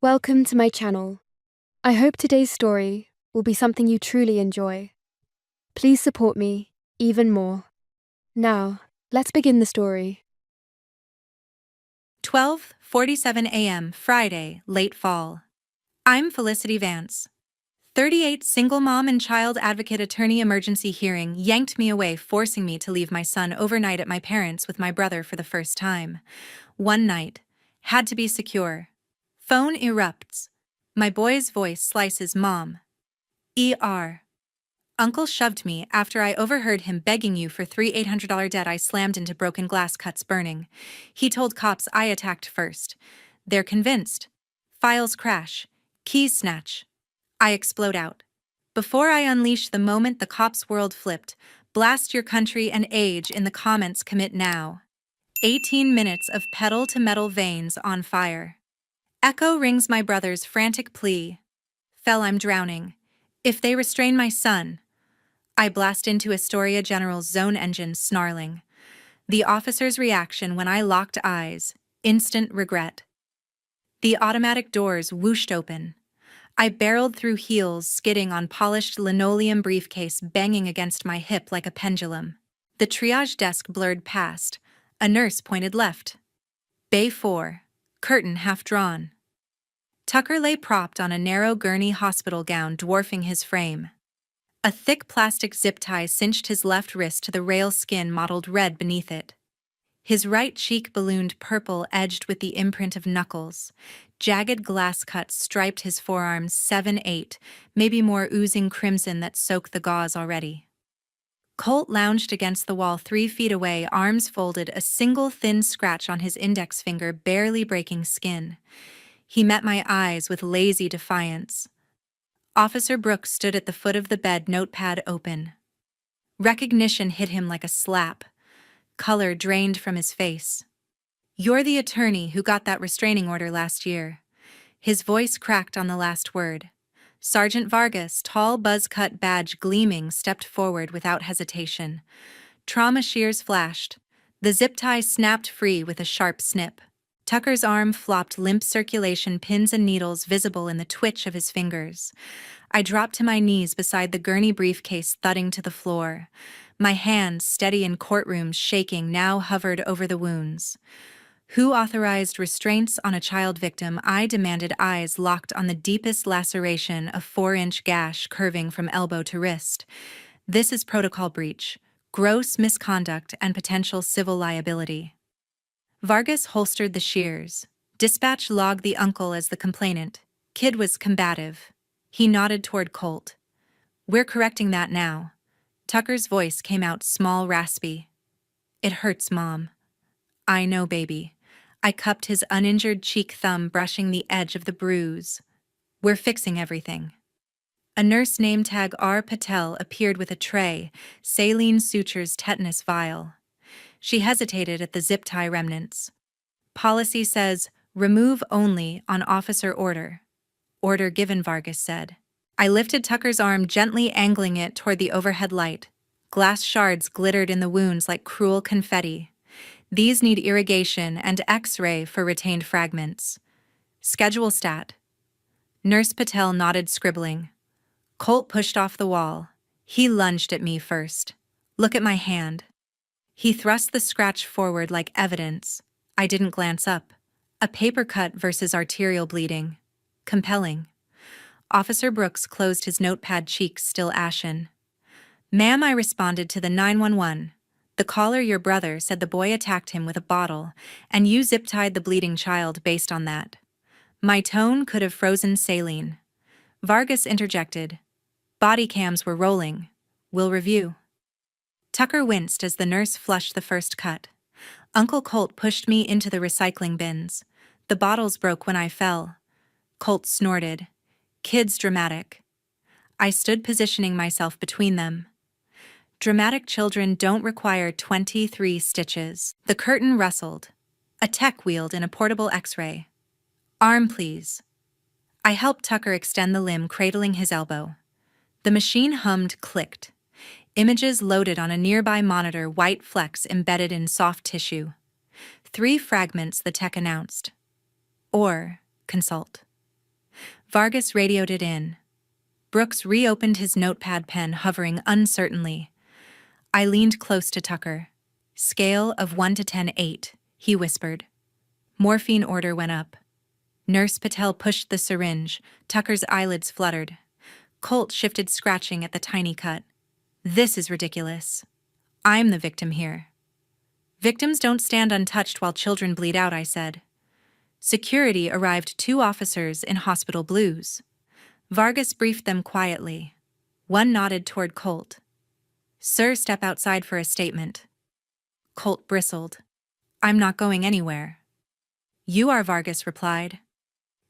Welcome to my channel. I hope today's story will be something you truly enjoy. Please support me even more. Now, let's begin the story. 12:47 a.m. Friday, late fall. I'm Felicity Vance. 38 single mom and child advocate attorney emergency hearing yanked me away, forcing me to leave my son overnight at my parents' with my brother for the first time. One night. Had to be secure. Phone erupts. My boy's voice slices mom. ER. Uncle shoved me after I overheard him begging you for three $800 debt. I slammed into broken glass, cuts burning. He told cops I attacked first. They're convinced. Files crash. Keys snatch. I explode out. Before I unleash the moment the cops' world flipped, blast your country and age in the comments, commit now. 18 minutes of pedal to metal, veins on fire. Echo rings my brother's frantic plea. Fell, I'm drowning. If they restrain my son. I blast into Astoria General's zone engine, snarling. The officer's reaction when I locked eyes, instant regret. The automatic doors whooshed open. I barreled through heels, skidding on polished linoleum, briefcase banging against my hip like a pendulum. The triage desk blurred past. A nurse pointed left. Bay 4. Curtain half drawn. Tucker lay propped on a narrow gurney, hospital gown dwarfing his frame. A thick plastic zip tie cinched his left wrist to the rail, skin mottled red beneath it. His right cheek ballooned purple, edged with the imprint of knuckles. Jagged glass cuts striped his forearms, 7-8, maybe more, oozing crimson that soaked the gauze already. Colt lounged against the wall 3 feet away, arms folded, a single thin scratch on his index finger barely breaking skin. He met my eyes with lazy defiance. Officer Brooks stood at the foot of the bed, notepad open. Recognition hit him like a slap. Color drained from his face. You're the attorney who got that restraining order last year. His voice cracked on the last word. Sergeant Vargas, tall buzz-cut badge gleaming, stepped forward without hesitation. Trauma shears flashed. The zip tie snapped free with a sharp snip. Tucker's arm flopped, limp circulation, pins and needles visible in the twitch of his fingers. I dropped to my knees beside the gurney, briefcase thudding to the floor. My hands, steady in courtrooms, shaking, now hovered over the wounds. Who authorized restraints on a child victim? I demanded, eyes locked on the deepest laceration, a 4-inch gash curving from elbow to wrist. This is protocol breach, gross misconduct, and potential civil liability. Vargas holstered the shears. Dispatch logged the uncle as the complainant. Kid was combative. He nodded toward Colt. We're correcting that now. Tucker's voice came out small, raspy. It hurts, Mom. I know, baby. I cupped his uninjured cheek, thumb brushing the edge of the bruise. We're fixing everything. A nurse name tag R. Patel appeared with a tray, saline sutures, tetanus vial. She hesitated at the zip tie remnants. Policy says, remove only on officer order. Order given, Vargas said. I lifted Tucker's arm, gently angling it toward the overhead light. Glass shards glittered in the wounds like cruel confetti. These need irrigation and X-ray for retained fragments. Schedule stat. Nurse Patel nodded, scribbling. Colt pushed off the wall. He lunged at me first. Look at my hand. He thrust the scratch forward like evidence. I didn't glance up. A paper cut versus arterial bleeding. Compelling. Officer Brooks closed his notepad, cheeks still ashen. Ma'am, I responded to the 911. The caller, your brother, said the boy attacked him with a bottle, and you zip-tied the bleeding child based on that. My tone could have frozen saline. Vargas interjected. Body cams were rolling. We'll review. Tucker winced as the nurse flushed the first cut. Uncle Colt pushed me into the recycling bins. The bottles broke when I fell. Colt snorted. Kids dramatic. I stood, positioning myself between them. Dramatic children don't require 23 stitches. The curtain rustled. A tech wheeled in a portable X-ray. Arm, please. I helped Tucker extend the limb, cradling his elbow. The machine hummed, clicked. Images loaded on a nearby monitor, white flecks embedded in soft tissue. 3 fragments, the tech announced. Or consult. Vargas radioed it in. Brooks reopened his notepad pen, hovering uncertainly. I leaned close to Tucker. Scale of 1 to 10, 8, he whispered. Morphine order went up. Nurse Patel pushed the syringe. Tucker's eyelids fluttered. Colt shifted, scratching at the tiny cut. This is ridiculous. I'm the victim here. Victims don't stand untouched while children bleed out, I said. Security arrived 2 officers in hospital blues. Vargas briefed them quietly. One nodded toward Colt. Sir, step outside for a statement. Colt bristled. I'm not going anywhere. You are, Vargas replied.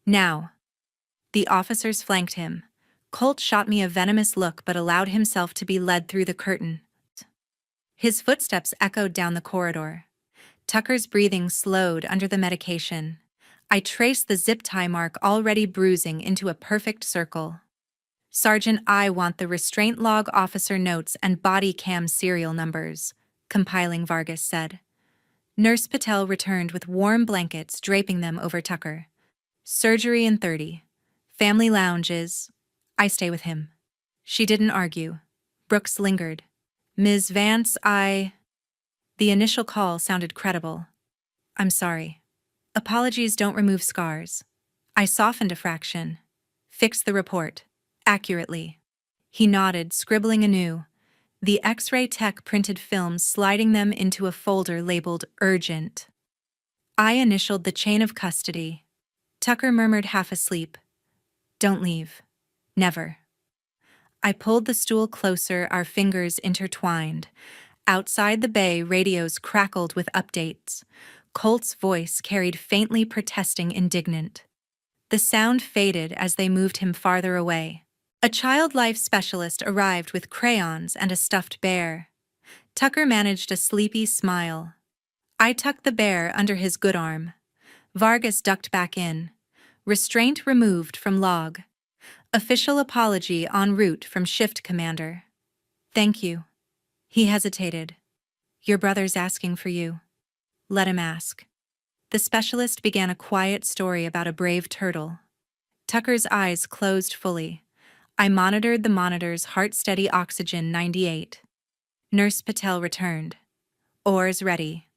Now. The officers flanked him. Colt shot me a venomous look but allowed himself to be led through the curtain. His footsteps echoed down the corridor. Tucker's breathing slowed under the medication. I traced the zip tie mark already bruising into a perfect circle. Sergeant, I want the restraint log, officer notes, and body cam serial numbers, compiling, Vargas said. Nurse Patel returned with warm blankets draping them over Tucker. Surgery in 30. Family lounges. I stay with him. She didn't argue. Brooks lingered. Ms. Vance, The initial call sounded credible. I'm sorry. Apologies don't remove scars. I softened a fraction. Fix the report. Accurately. He nodded, scribbling anew. The X-ray tech printed films, sliding them into a folder labeled urgent. I initialed the chain of custody. Tucker murmured, half asleep. Don't leave. Never. I pulled the stool closer, our fingers intertwined. Outside the bay, radios crackled with updates. Colt's voice carried faintly protesting, indignant. The sound faded as they moved him farther away. A child life specialist arrived with crayons and a stuffed bear. Tucker managed a sleepy smile. I tucked the bear under his good arm. Vargas ducked back in. Restraint removed from log. Official apology en route from shift commander. Thank you. He hesitated. Your brother's asking for you. Let him ask. The specialist began a quiet story about a brave turtle. Tucker's eyes closed fully. I monitored the monitor's heart-steady oxygen 98. Nurse Patel returned. Oars ready.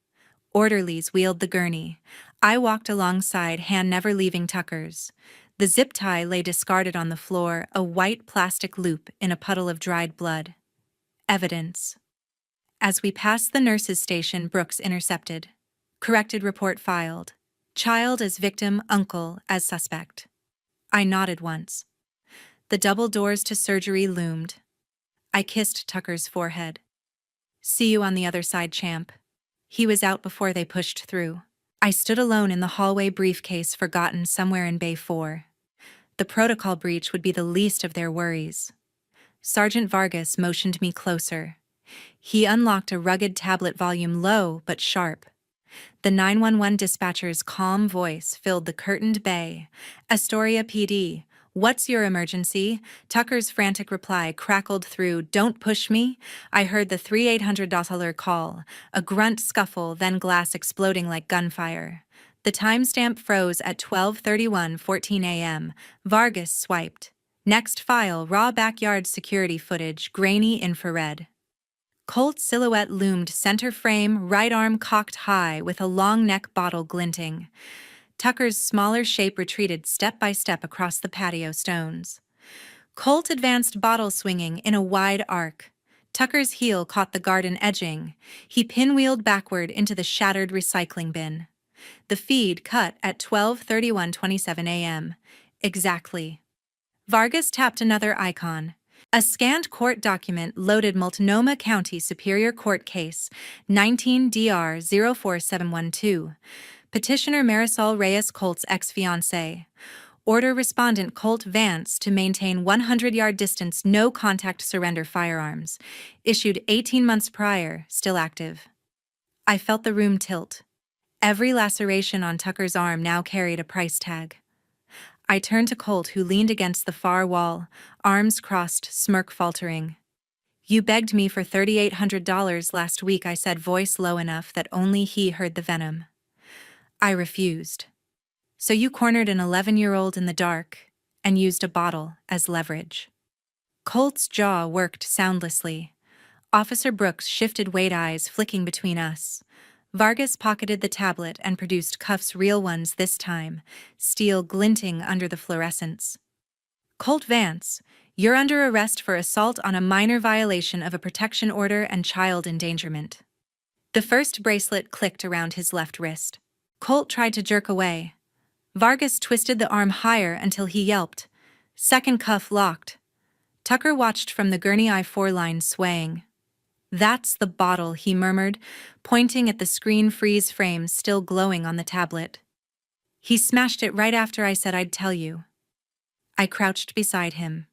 Orderlies wheeled the gurney. I walked alongside, hand never leaving Tucker's. The zip tie lay discarded on the floor, a white plastic loop in a puddle of dried blood. Evidence. As we passed the nurse's station, Brooks intercepted. Corrected report filed. Child as victim, uncle as suspect. I nodded once. The double doors to surgery loomed. I kissed Tucker's forehead. See you on the other side, champ. He was out before they pushed through. I stood alone in the hallway, briefcase forgotten somewhere in Bay 4. The protocol breach would be the least of their worries. Sergeant Vargas motioned me closer. He unlocked a rugged tablet, volume low but sharp. The 911 dispatcher's calm voice filled the curtained bay. Astoria PD, what's your emergency? Tucker's frantic reply crackled through. Don't push me. I heard the $3,800 call, a grunt scuffle, then glass exploding like gunfire. The timestamp froze at 12:31:14 a.m. Vargas swiped. Next file, raw backyard security footage, grainy infrared. Colt's silhouette loomed, center frame, right arm cocked high with a long neck bottle glinting. Tucker's smaller shape retreated step by step across the patio stones. Colt advanced, bottle swinging in a wide arc. Tucker's heel caught the garden edging. He pinwheeled backward into the shattered recycling bin. The feed cut at 12:31:27 a.m. Exactly. Vargas tapped another icon. A scanned court document loaded. Multnomah County Superior Court Case 19-DR 04712. Petitioner Marisol Reyes, Colt's ex-fiancée. Order respondent Colt Vance to maintain 100-yard distance, no contact, surrender firearms. Issued 18 months prior, still active. I felt the room tilt. Every laceration on Tucker's arm now carried a price tag. I turned to Colt, who leaned against the far wall, arms crossed, smirk faltering. You begged me for $3,800 last week, I said, voice low enough that only he heard the venom. I refused. So you cornered an 11-year-old in the dark, and used a bottle as leverage. Colt's jaw worked soundlessly. Officer Brooks shifted wide-eyes flicking between us. Vargas pocketed the tablet and produced Cuff's real ones this time, steel glinting under the fluorescence. Colt Vance, you're under arrest for assault on a minor violation of a protection order and child endangerment. The first bracelet clicked around his left wrist. Colt tried to jerk away. Vargas twisted the arm higher until he yelped. Second cuff locked. Tucker watched from the gurney I-4 line swaying. That's the bottle, he murmured, pointing at the screen freeze frame still glowing on the tablet. He smashed it right after I said I'd tell you. I crouched beside him.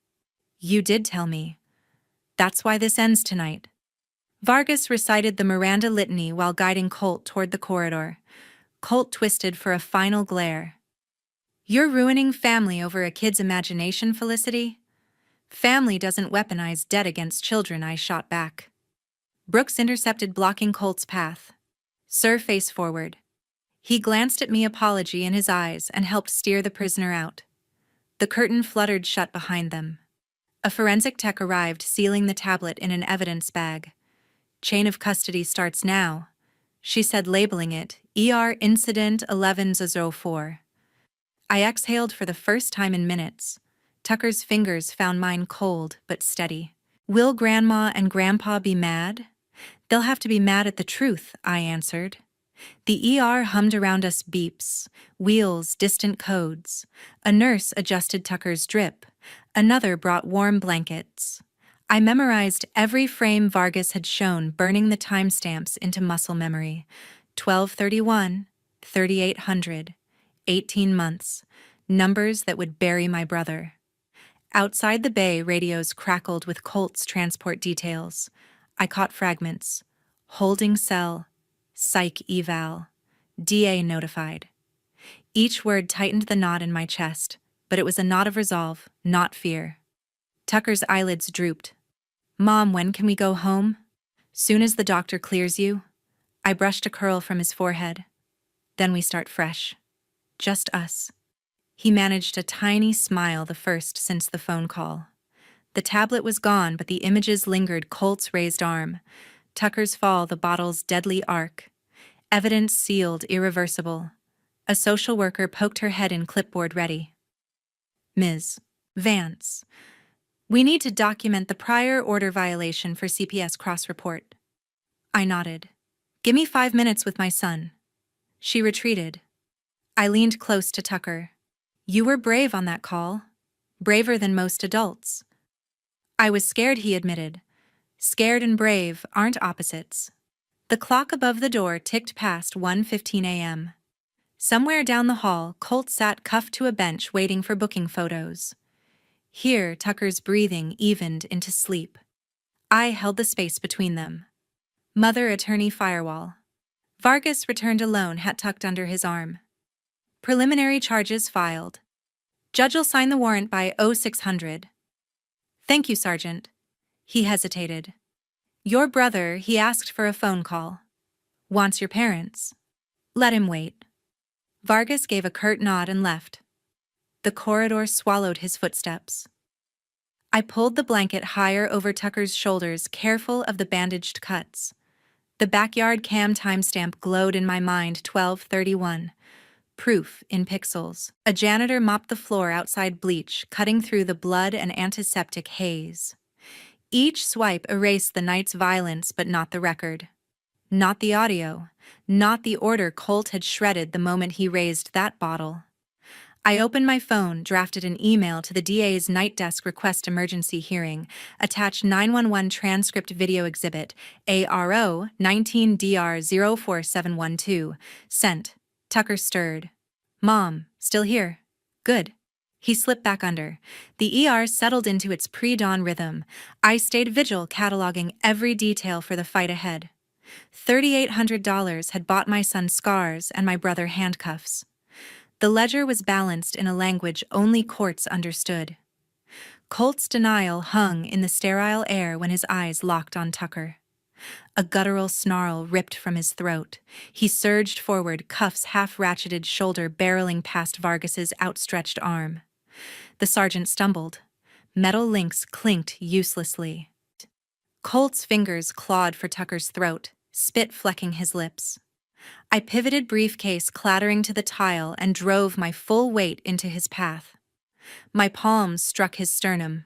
You did tell me. That's why this ends tonight. Vargas recited the Miranda litany while guiding Colt toward the corridor. Colt twisted for a final glare. You're ruining family over a kid's imagination, Felicity? Family doesn't weaponize dead against children, I shot back. Brooks intercepted, blocking Colt's path. Sir, face forward. He glanced at me, apology in his eyes, and helped steer the prisoner out. The curtain fluttered shut behind them. A forensic tech arrived, sealing the tablet in an evidence bag. Chain of custody starts now, she said, labeling it ER Incident 1104. I exhaled for the first time in minutes. Tucker's fingers found mine cold but steady. Will Grandma and Grandpa be mad? They'll have to be mad at the truth, I answered. The ER hummed around us, beeps, wheels, distant codes. A nurse adjusted Tucker's drip. Another brought warm blankets. I memorized every frame Vargas had shown, burning the timestamps into muscle memory. 1231, 3800, 18 months, numbers that would bury my brother. Outside the bay, radios crackled with Colt's transport details. I caught fragments. Holding cell, psych eval, DA notified. Each word tightened the knot in my chest, but it was a knot of resolve, not fear. Tucker's eyelids drooped. Mom, when can we go home? Soon as the doctor clears you. I brushed a curl from his forehead. Then we start fresh. Just us. He managed a tiny smile, the first since the phone call. The tablet was gone, but the images lingered. Colt's raised arm. Tucker's fall, the bottle's deadly arc. Evidence sealed, irreversible. A social worker poked her head in, clipboard ready. Ms. Vance, we need to document the prior order violation for CPS cross-report. I nodded. Give me 5 minutes with my son. She retreated. I leaned close to Tucker. You were brave on that call. Braver than most adults. I was scared, he admitted. Scared and brave aren't opposites. The clock above the door ticked past 1:15 a.m. Somewhere down the hall, Colt sat cuffed to a bench waiting for booking photos. Here, Tucker's breathing evened into sleep. I held the space between them. Mother attorney firewall. Vargas returned alone, hat tucked under his arm. Preliminary charges filed. Judge'll sign the warrant by 0600. Thank you, Sergeant. He hesitated. Your brother, he asked for a phone call. Wants your parents. Let him wait. Vargas gave a curt nod and left. The corridor swallowed his footsteps. I pulled the blanket higher over Tucker's shoulders, careful of the bandaged cuts. The backyard cam timestamp glowed in my mind, 12:31. Proof in pixels. A janitor mopped the floor outside, bleach cutting through the blood and antiseptic haze. Each swipe erased the night's violence, but not the record. Not the audio. Not the order Colt had shredded the moment he raised that bottle. I opened my phone, drafted an email to the DA's night desk, request emergency hearing, attached 911 transcript video exhibit, ARO 19DR04712, sent. Tucker stirred. Mom, still here. Good. He slipped back under. The ER settled into its pre-dawn rhythm. I stayed vigil, cataloging every detail for the fight ahead. $3,800 had bought my son scars and my brother handcuffs. The ledger was balanced in a language only courts understood. Colt's denial hung in the sterile air when his eyes locked on Tucker. A guttural snarl ripped from his throat. He surged forward, cuffs half-ratcheted, shoulder barreling past Vargas's outstretched arm. The sergeant stumbled. Metal links clinked uselessly. Colt's fingers clawed for Tucker's throat, spit flecking his lips. I pivoted briefcase clattering to the tile and drove my full weight into his path. My palms struck his sternum.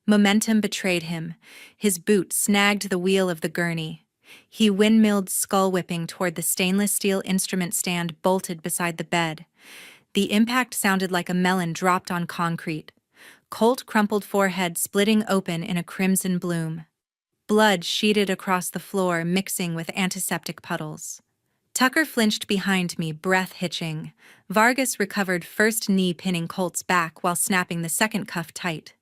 Momentum betrayed him. His boot snagged the wheel of the gurney. He windmilled skull-whipping toward the stainless steel instrument stand bolted beside the bed. The impact sounded like a melon dropped on concrete. Colt crumpled forehead splitting open in a crimson bloom. Blood sheeted across the floor, mixing with antiseptic puddles. Tucker flinched behind me, breath hitching. Vargas recovered first knee pinning Colt's back while snapping the second cuff tight.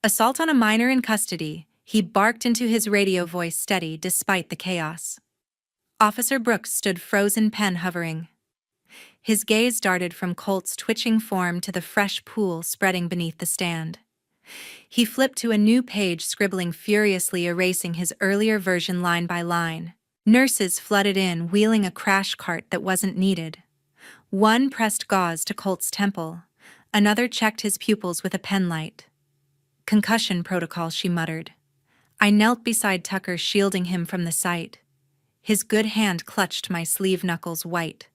Assault on a minor in custody, he barked into his radio voice steady despite the chaos. Officer Brooks stood frozen, pen hovering. His gaze darted from Colt's twitching form to the fresh pool spreading beneath the stand. He flipped to a new page, scribbling furiously, erasing his earlier version line by line. Nurses flooded in, wheeling a crash cart that wasn't needed. One pressed gauze to Colt's temple. Another checked his pupils with a penlight. Concussion protocol, she muttered. I knelt beside Tucker, shielding him from the sight. His good hand clutched my sleeve, knuckles white.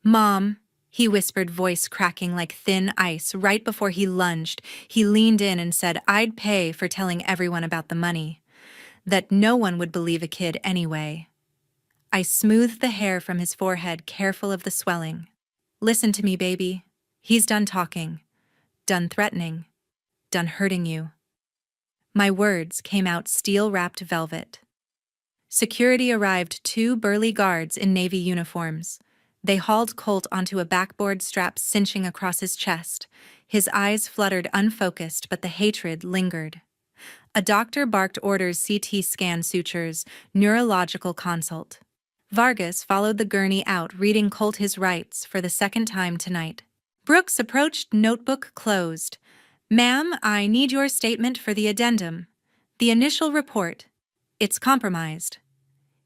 Mom, he whispered, voice cracking like thin ice. Right before he lunged, he leaned in and said I'd pay for telling everyone about the money. That no one would believe a kid anyway. I smoothed the hair from his forehead, careful of the swelling. Listen to me, baby. He's done talking. Done threatening. Done hurting you. My words came out steel-wrapped velvet. Security arrived, 2 burly guards in Navy uniforms. They hauled Colt onto a backboard, strap cinching across his chest. His eyes fluttered, unfocused, but the hatred lingered. A doctor barked orders: CT scan, sutures, neurological consult. Vargas followed the gurney out, reading Colt his rights for the second time tonight. Brooks approached, notebook closed. Ma'am, I need your statement for the addendum. The initial report. It's compromised.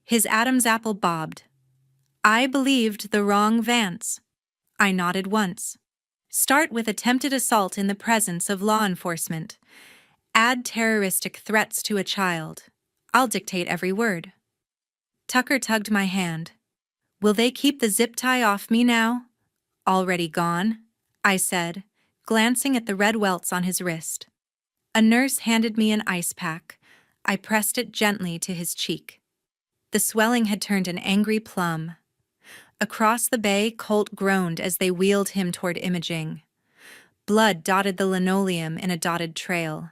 His Adam's apple bobbed. I believed the wrong Vance. I nodded once. Start with attempted assault in the presence of law enforcement. Add terroristic threats to a child. I'll dictate every word. Tucker tugged my hand. Will they keep the zip tie off me now? Already gone, I said, glancing at the red welts on his wrist. A nurse handed me an ice pack. I pressed it gently to his cheek. The swelling had turned an angry plum. Across the bay, Colt groaned as they wheeled him toward imaging. Blood dotted the linoleum in a dotted trail.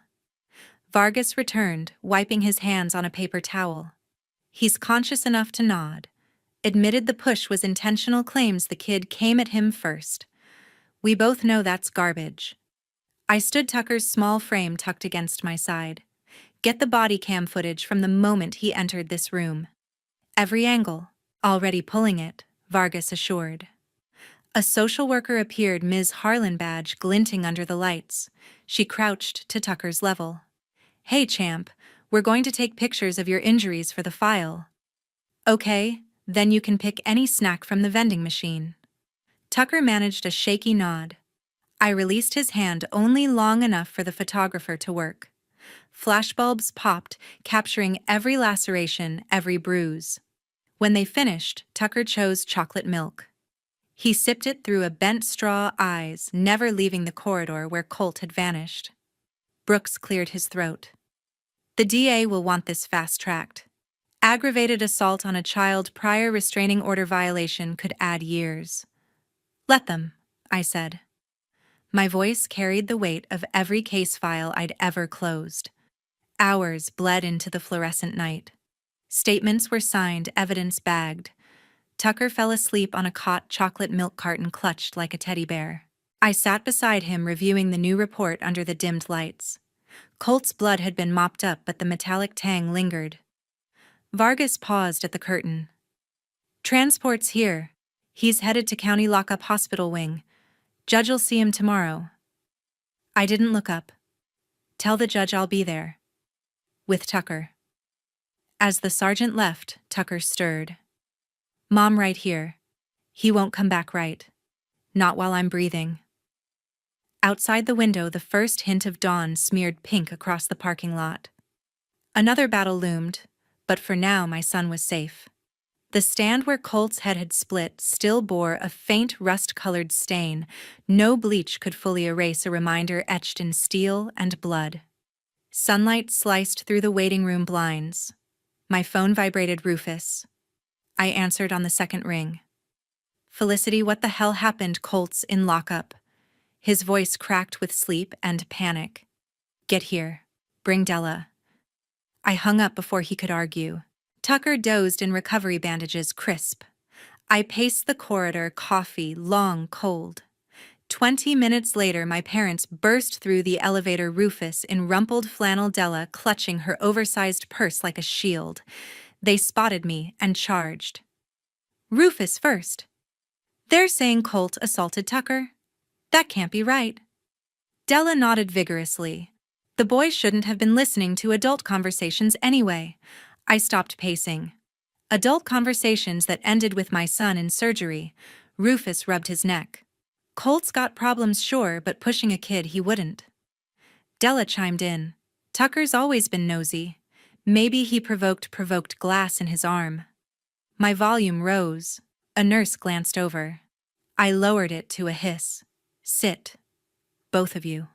Vargas returned, wiping his hands on a paper towel. He's conscious enough to nod. Admitted the push was intentional, claims the kid came at him first. We both know that's garbage. I stood Tucker's small frame tucked against my side. Get the body cam footage from the moment he entered this room. Every angle. Already pulling it, Vargas assured. A social worker appeared, Ms. Harlan badge glinting under the lights. She crouched to Tucker's level. Hey, champ, we're going to take pictures of your injuries for the file. Okay, then you can pick any snack from the vending machine. Tucker managed a shaky nod. I released his hand only long enough for the photographer to work. Flashbulbs popped, capturing every laceration, every bruise. When they finished, Tucker chose chocolate milk. He sipped it through a bent straw, eyes never leaving the corridor where Colt had vanished. Brooks cleared his throat. The DA will want this fast-tracked. Aggravated assault on a child, prior restraining order violation could add years. Let them, I said. My voice carried the weight of every case file I'd ever closed. Hours bled into the fluorescent night. Statements were signed, evidence bagged. Tucker fell asleep on a cot, chocolate milk carton clutched like a teddy bear. I sat beside him, reviewing the new report under the dimmed lights. Colt's blood had been mopped up, but the metallic tang lingered. Vargas paused at the curtain. Transport's here. He's headed to County Lockup Hospital Wing. Judge'll see him tomorrow. I didn't look up. Tell the judge I'll be there. With Tucker. As the sergeant left, Tucker stirred. Mom, right here. He won't come back, right? Not while I'm breathing. Outside the window, the first hint of dawn smeared pink across the parking lot. Another battle loomed, but for now my son was safe. The stand where Colt's head had split still bore a faint rust-colored stain. No bleach could fully erase a reminder etched in steel and blood. Sunlight sliced through the waiting room blinds. My phone vibrated. Rufus. I answered on the second ring. Felicity, what the hell happened? Colt's in lockup. His voice cracked with sleep and panic. Get here. Bring Della. I hung up before he could argue. Tucker dozed in recovery bandages, crisp. I paced the corridor, coffee long cold. 20 minutes later, my parents burst through the elevator, Rufus in rumpled flannel, Della clutching her oversized purse like a shield. They spotted me and charged. Rufus first. They're saying Colt assaulted Tucker? That can't be right. Della nodded vigorously. The boy shouldn't have been listening to adult conversations anyway. I stopped pacing. Adult conversations that ended with my son in surgery. Rufus rubbed his neck. Colt's got problems, sure, but pushing a kid he wouldn't. Della chimed in. Tucker's always been nosy. Maybe he provoked glass in his arm. My volume rose. A nurse glanced over. I lowered it to a hiss. Sit. Both of you.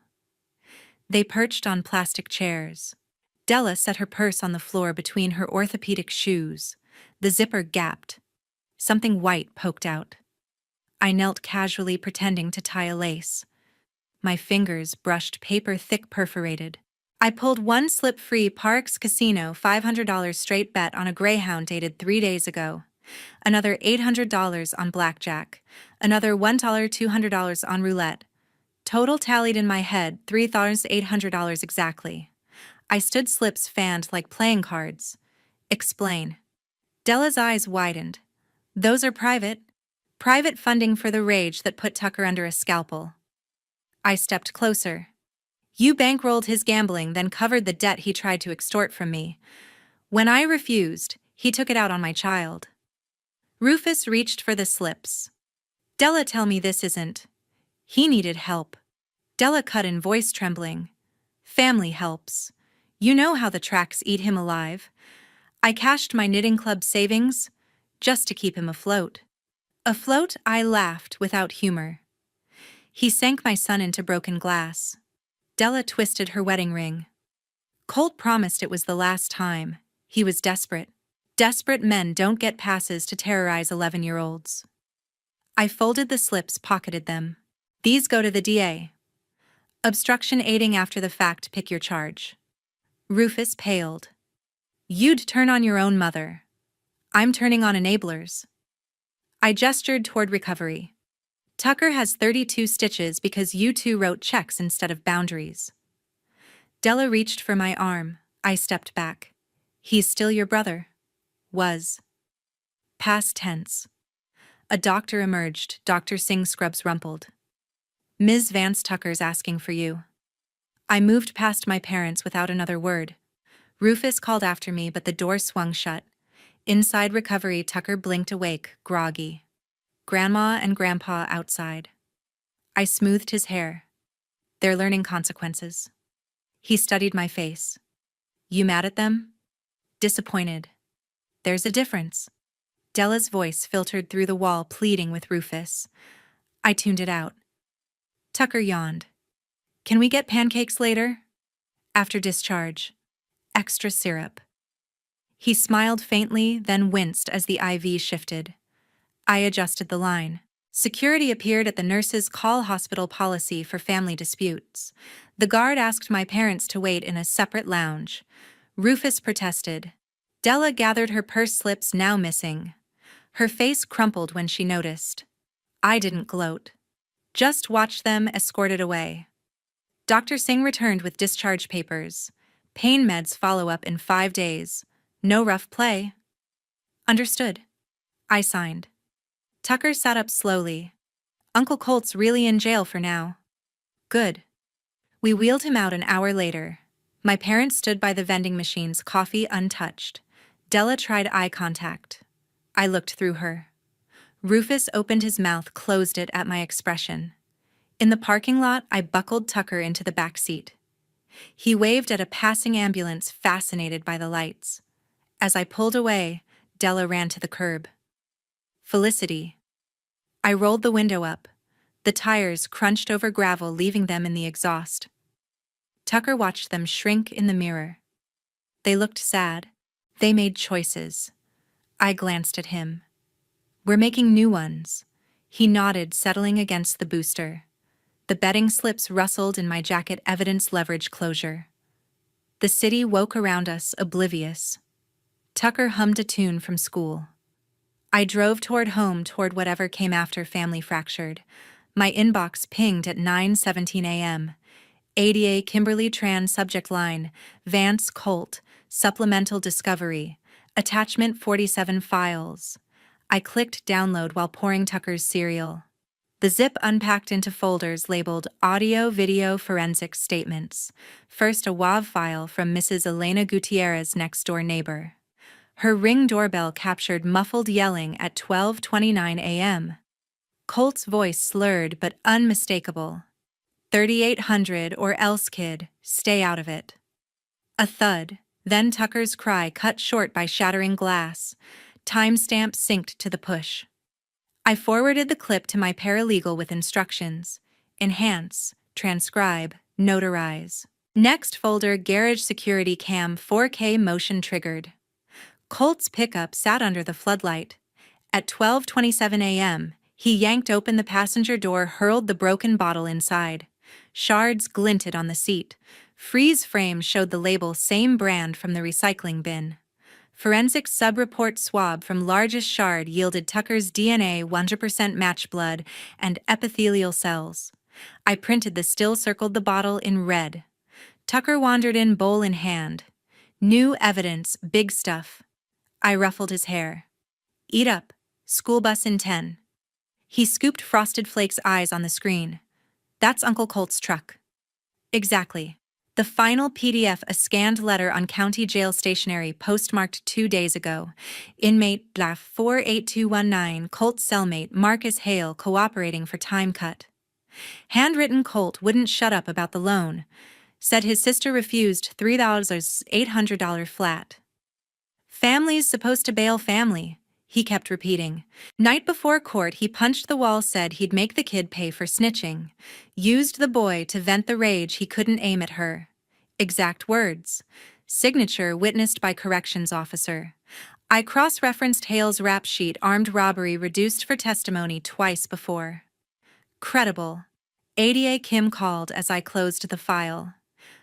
They perched on plastic chairs. Della set her purse on the floor between her orthopedic shoes. The zipper gapped. Something white poked out. I knelt casually, pretending to tie a lace. My fingers brushed paper thick perforated. I pulled one slip free. Parks Casino, $500 straight bet on a Greyhound dated 3 days ago. Another $800 on blackjack. Another $200 on roulette. Total tallied in my head, $3,800 exactly. I stood, slips fanned like playing cards. Explain. Della's eyes widened. Those are private funding for the rage that put Tucker under a scalpel. I stepped closer. You bankrolled his gambling, then covered the debt he tried to extort from me. When I refused, he took it out on my child. Rufus reached for the slips. Della, tell me this isn't. He needed help. Della cut in, voice trembling. Family helps. You know how the tracks eat him alive. I cashed my knitting club savings just to keep him afloat. Afloat, I laughed without humor. He sank my son into broken glass. Della twisted her wedding ring. Colt promised it was the last time. He was desperate. Desperate men don't get passes to terrorize 11-year-olds. I folded the slips, pocketed them. These go to the DA. Obstruction, aiding after the fact, pick your charge. Rufus paled. You'd turn on your own mother. I'm turning on enablers. I gestured toward recovery. Tucker has 32 stitches because you two wrote checks instead of boundaries. Della reached for my arm. I stepped back. He's still your brother. Was. Past tense. A doctor emerged. Dr. Singh, scrubs rumpled. Ms. Vance, Tucker's asking for you. I moved past my parents without another word. Rufus called after me, but the door swung shut. Inside recovery, Tucker blinked awake, groggy. Grandma and Grandpa outside. I smoothed his hair. They're learning consequences. He studied my face. You mad at them? Disappointed. There's a difference. Della's voice filtered through the wall, pleading with Rufus. I tuned it out. Tucker yawned. Can we get pancakes later? After discharge. Extra syrup. He smiled faintly, then winced as the IV shifted. I adjusted the line. Security appeared at the nurse's call hospital policy for family disputes. The guard asked my parents to wait in a separate lounge. Rufus protested. Della gathered her purse, slips now missing. Her face crumpled when she noticed. I didn't gloat. Just watched them escorted away. Dr. Singh returned with discharge papers. Pain meds follow-up in 5 days. No rough play. Understood. I signed. Tucker sat up slowly. Uncle Colt's really in jail for now. Good. We wheeled him out an hour later. My parents stood by the vending machines, coffee untouched. Della tried eye contact. I looked through her. Rufus opened his mouth, closed it at my expression. In the parking lot, I buckled Tucker into the back seat. He waved at a passing ambulance, fascinated by the lights. As I pulled away, Della ran to the curb. Felicity. I rolled the window up. The tires crunched over gravel, leaving them in the exhaust. Tucker watched them shrink in the mirror. They looked sad. They made choices. I glanced at him. We're making new ones. He nodded, settling against the booster. The betting slips rustled in my jacket, evidence leverage closure. The city woke around us, oblivious. Tucker hummed a tune from school. I drove toward home, toward whatever came after Family Fractured. My inbox pinged at 9:17 a.m. ADA Kimberly Tran subject line, Vance Colt, supplemental discovery, attachment 47 files. I clicked download while pouring Tucker's cereal. The zip unpacked into folders labeled Audio Video Forensic Statements. First, a WAV file from Mrs. Elena Gutierrez, next-door neighbor. Her Ring doorbell captured muffled yelling at 12:29 a.m. Colt's voice slurred but unmistakable. 3800 or else, kid, stay out of it. A thud, then Tucker's cry cut short by shattering glass. Timestamp synced to the push. I forwarded the clip to my paralegal with instructions. Enhance, transcribe, notarize. Next folder, garage security cam 4K motion triggered. Colt's pickup sat under the floodlight. At 12:27 a.m., he yanked open the passenger door, hurled the broken bottle inside. Shards glinted on the seat. Freeze frame showed the label, same brand from the recycling bin. Forensic sub-report swab from largest shard yielded Tucker's DNA, 100% match blood, and epithelial cells. I printed the still, circled the bottle in red. Tucker wandered in, bowl in hand. New evidence, big stuff. I ruffled his hair. Eat up. School bus in 10. He scooped Frosted Flakes eyes on the screen. That's Uncle Colt's truck. Exactly. The final PDF, a scanned letter on county jail stationery, postmarked 2 days ago. Inmate Blaff 48219, Colt's cellmate Marcus Hale, cooperating for time cut. Handwritten, Colt wouldn't shut up about the loan. Said his sister refused $3,800 flat. Family's supposed to bail family, he kept repeating. Night before court, he punched the wall, said he'd make the kid pay for snitching. Used the boy to vent the rage he couldn't aim at her. Exact words. Signature witnessed by corrections officer. I cross-referenced Hale's rap sheet, armed robbery reduced for testimony twice before. Credible. ADA Kim called as I closed the file.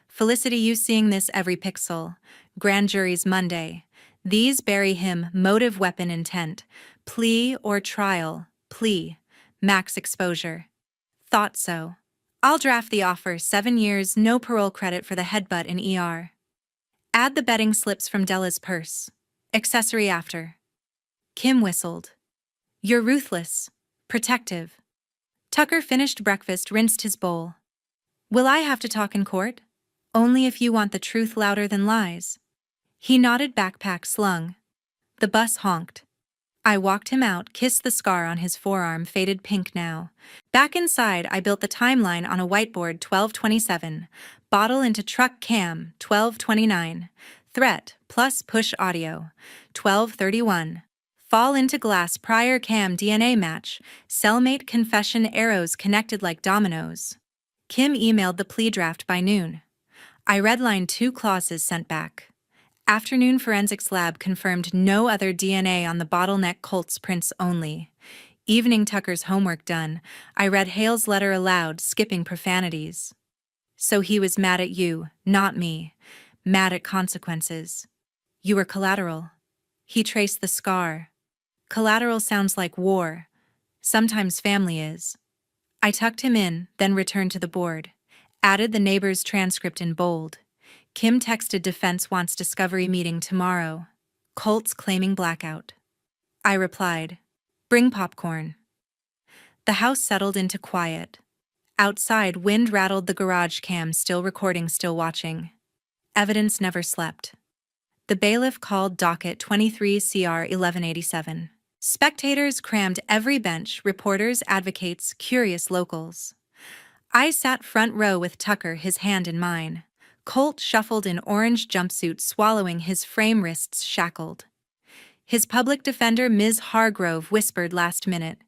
Felicity, you seeing this every pixel. Grand jury's Monday. These bury him, motive, weapon, intent. Plea or trial, plea. Max exposure. Thought so. I'll draft the offer, 7 years, no parole credit for the headbutt in ER. Add the betting slips from Della's purse. Accessory after. Kim whistled. You're ruthless. Protective. Tucker finished breakfast, rinsed his bowl. Will I have to talk in court? Only if you want the truth louder than lies. He nodded, backpack slung. The bus honked. I walked him out, kissed the scar on his forearm, faded pink now. Back inside, I built the timeline on a whiteboard, 12:27. Bottle into truck cam, 12:29. Threat plus push audio, 12:31. Fall into glass prior cam DNA match, cellmate confession, arrows connected like dominoes. Kim emailed the plea draft by noon. I redlined 2 clauses, sent back. Afternoon forensics lab confirmed no other DNA on the bottleneck, Colt's prints only. Evening, Tucker's homework done, I read Hale's letter aloud, skipping profanities. So he was mad at you, not me. Mad at consequences. You were collateral. He traced the scar. Collateral sounds like war. Sometimes family is. I tucked him in, then returned to the board. Added the neighbor's transcript in bold. Kim texted defense wants discovery meeting tomorrow. Colt's claiming blackout. I replied, bring popcorn. The house settled into quiet. Outside, wind rattled the garage cam, still recording, still watching. Evidence never slept. The bailiff called docket 23 CR 1187. Spectators crammed every bench, reporters, advocates, curious locals. I sat front row with Tucker, his hand in mine. Colt shuffled in orange jumpsuit, swallowing, his frame wrists shackled. His public defender, Ms. Hargrove, whispered last minute.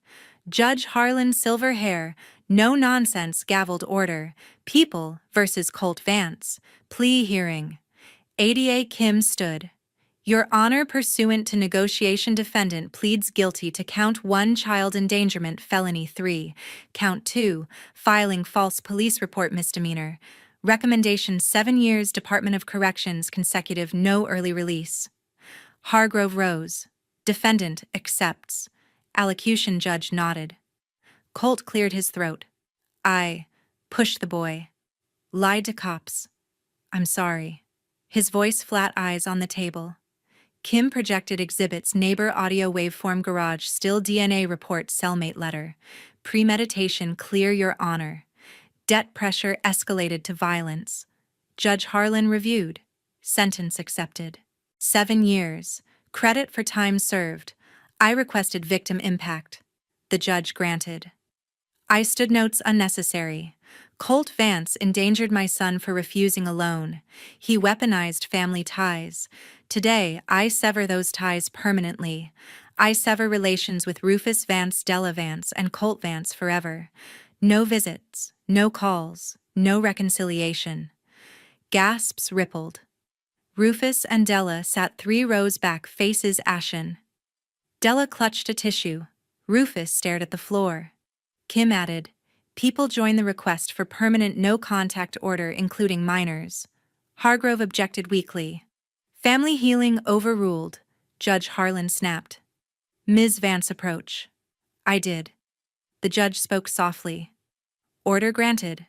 Judge Harlan, silver hair, no nonsense, gavelled order. People versus Colt Vance. Plea hearing. ADA Kim stood. Your Honor, pursuant to negotiation, defendant pleads guilty to count 1 child endangerment felony 3, count 2 filing false police report misdemeanor. Recommendation 7 years, Department of Corrections consecutive, no early release. Hargrove rose. Defendant accepts. Allocution judge nodded. Colt cleared his throat. I pushed the boy. Lied to cops. I'm sorry. His voice flat, eyes on the table. Kim projected exhibits, neighbor audio waveform, garage still, DNA report, cellmate letter. Premeditation, clear, Your Honor. Debt pressure escalated to violence. Judge Harlan reviewed. Sentence accepted. 7 years. Credit for time served. I requested victim impact. The judge granted. I stood, notes unnecessary. Colt Vance endangered my son for refusing a loan. He weaponized family ties. Today, I sever those ties permanently. I sever relations with Rufus Vance, Della Vance, and Colt Vance forever. No visits, no calls, no reconciliation. Gasps rippled. Rufus and Della sat 3 rows back, faces ashen. Della clutched a tissue. Rufus stared at the floor. Kim added, people joined the request for permanent no-contact order, including minors. Hargrove objected weakly. Family healing overruled. Judge Harlan snapped. Ms. Vance, approach. I did. The judge spoke softly. Order granted.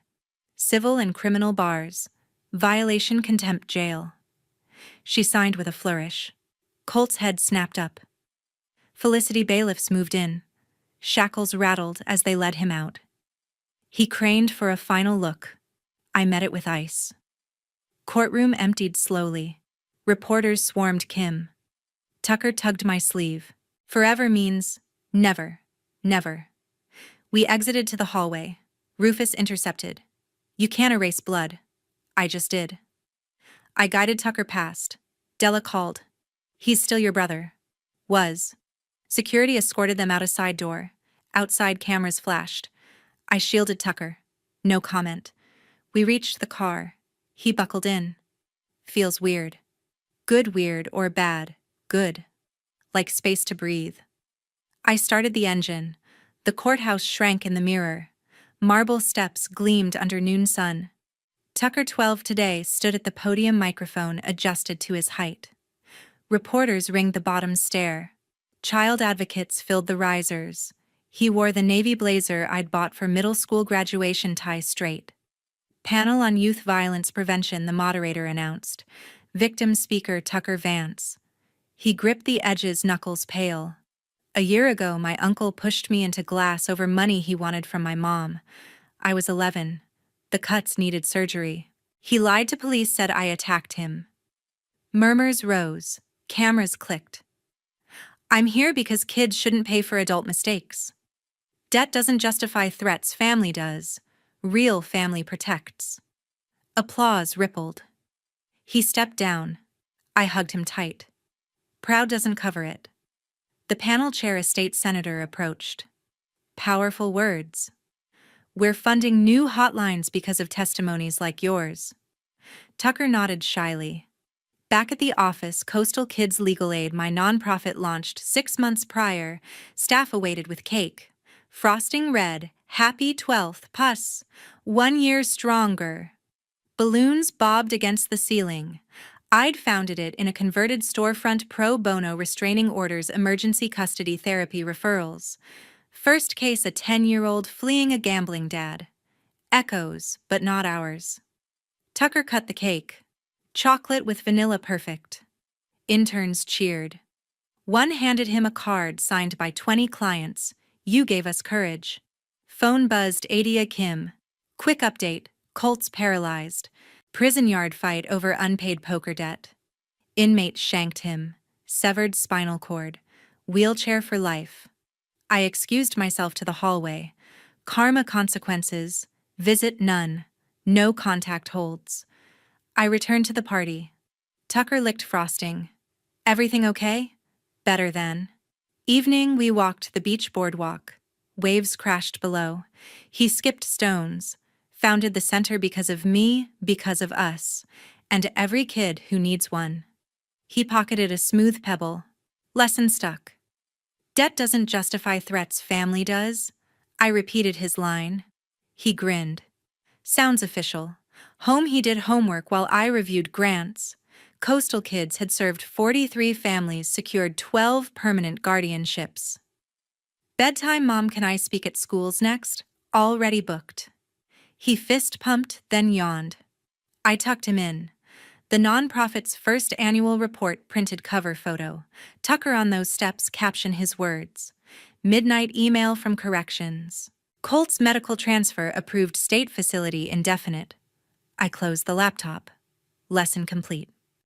Civil and criminal bars. Violation, contempt, jail. She signed with a flourish. Colt's head snapped up. Felicity bailiffs moved in. Shackles rattled as they led him out. He craned for a final look. I met it with ice. Courtroom emptied slowly. Reporters swarmed Kim. Tucker tugged my sleeve. Forever means never, never. We exited to the hallway. Rufus intercepted. You can't erase blood. I just did. I guided Tucker past. Della called. He's still your brother. Was. Security escorted them out a side door. Outside, cameras flashed. I shielded Tucker. No comment. We reached the car. He buckled in. Feels weird. Good weird, or bad, good. Like space to breathe. I started the engine. The courthouse shrank in the mirror. Marble steps gleamed under noon sun. Tucker, 12 today, stood at the podium, microphone adjusted to his height. Reporters ringed the bottom stair. Child advocates filled the risers. He wore the navy blazer I'd bought for middle school graduation, tie straight. Panel on youth violence prevention, the moderator announced. Victim speaker Tucker Vance. He gripped the edges, knuckles pale. A year ago, my uncle pushed me into glass over money he wanted from my mom. I was 11. The cuts needed surgery. He lied to police, said I attacked him. Murmurs rose. Cameras clicked. I'm here because kids shouldn't pay for adult mistakes. Debt doesn't justify threats, family does. Real family protects. Applause rippled. He stepped down. I hugged him tight. Proud doesn't cover it. The panel chair, a state senator, approached. Powerful words. We're funding new hotlines because of testimonies like yours. Tucker nodded shyly. Back at the office, Coastal Kids Legal Aid, my nonprofit, launched 6 months prior. Staff awaited with cake. Frosting read, Happy 12th, Puss. 1 year stronger. Balloons bobbed against the ceiling. I'd founded it in a converted storefront, pro bono, restraining orders, emergency custody, therapy referrals. First case, a 10-year-old fleeing a gambling dad. Echoes, but not ours. Tucker cut the cake. Chocolate with vanilla, perfect. Interns cheered. One handed him a card signed by 20 clients. You gave us courage. Phone buzzed, Adia Kim. Quick update, Colt's paralyzed. Prison yard fight over unpaid poker debt. Inmate shanked him. Severed spinal cord. Wheelchair for life. I excused myself to the hallway. Karma consequences. Visit none. No contact holds. I returned to the party. Tucker licked frosting. Everything okay? Better than. Evening, we walked the beach boardwalk. Waves crashed below. He skipped stones. Founded the center because of me, because of us, and every kid who needs one. He pocketed a smooth pebble. Lesson stuck. Debt doesn't justify threats, family does. I repeated his line. He grinned. Sounds official. Home he did homework while I reviewed grants. Coastal Kids had served 43 families, secured 12 permanent guardianships. Bedtime, Mom, can I speak at schools next? Already booked. He fist-pumped, then yawned. I tucked him in. The nonprofit's first annual report printed cover photo. Tucker on those steps, caption his words. Midnight email from corrections. Colt's medical transfer approved, state facility indefinite. I closed the laptop. Lesson complete.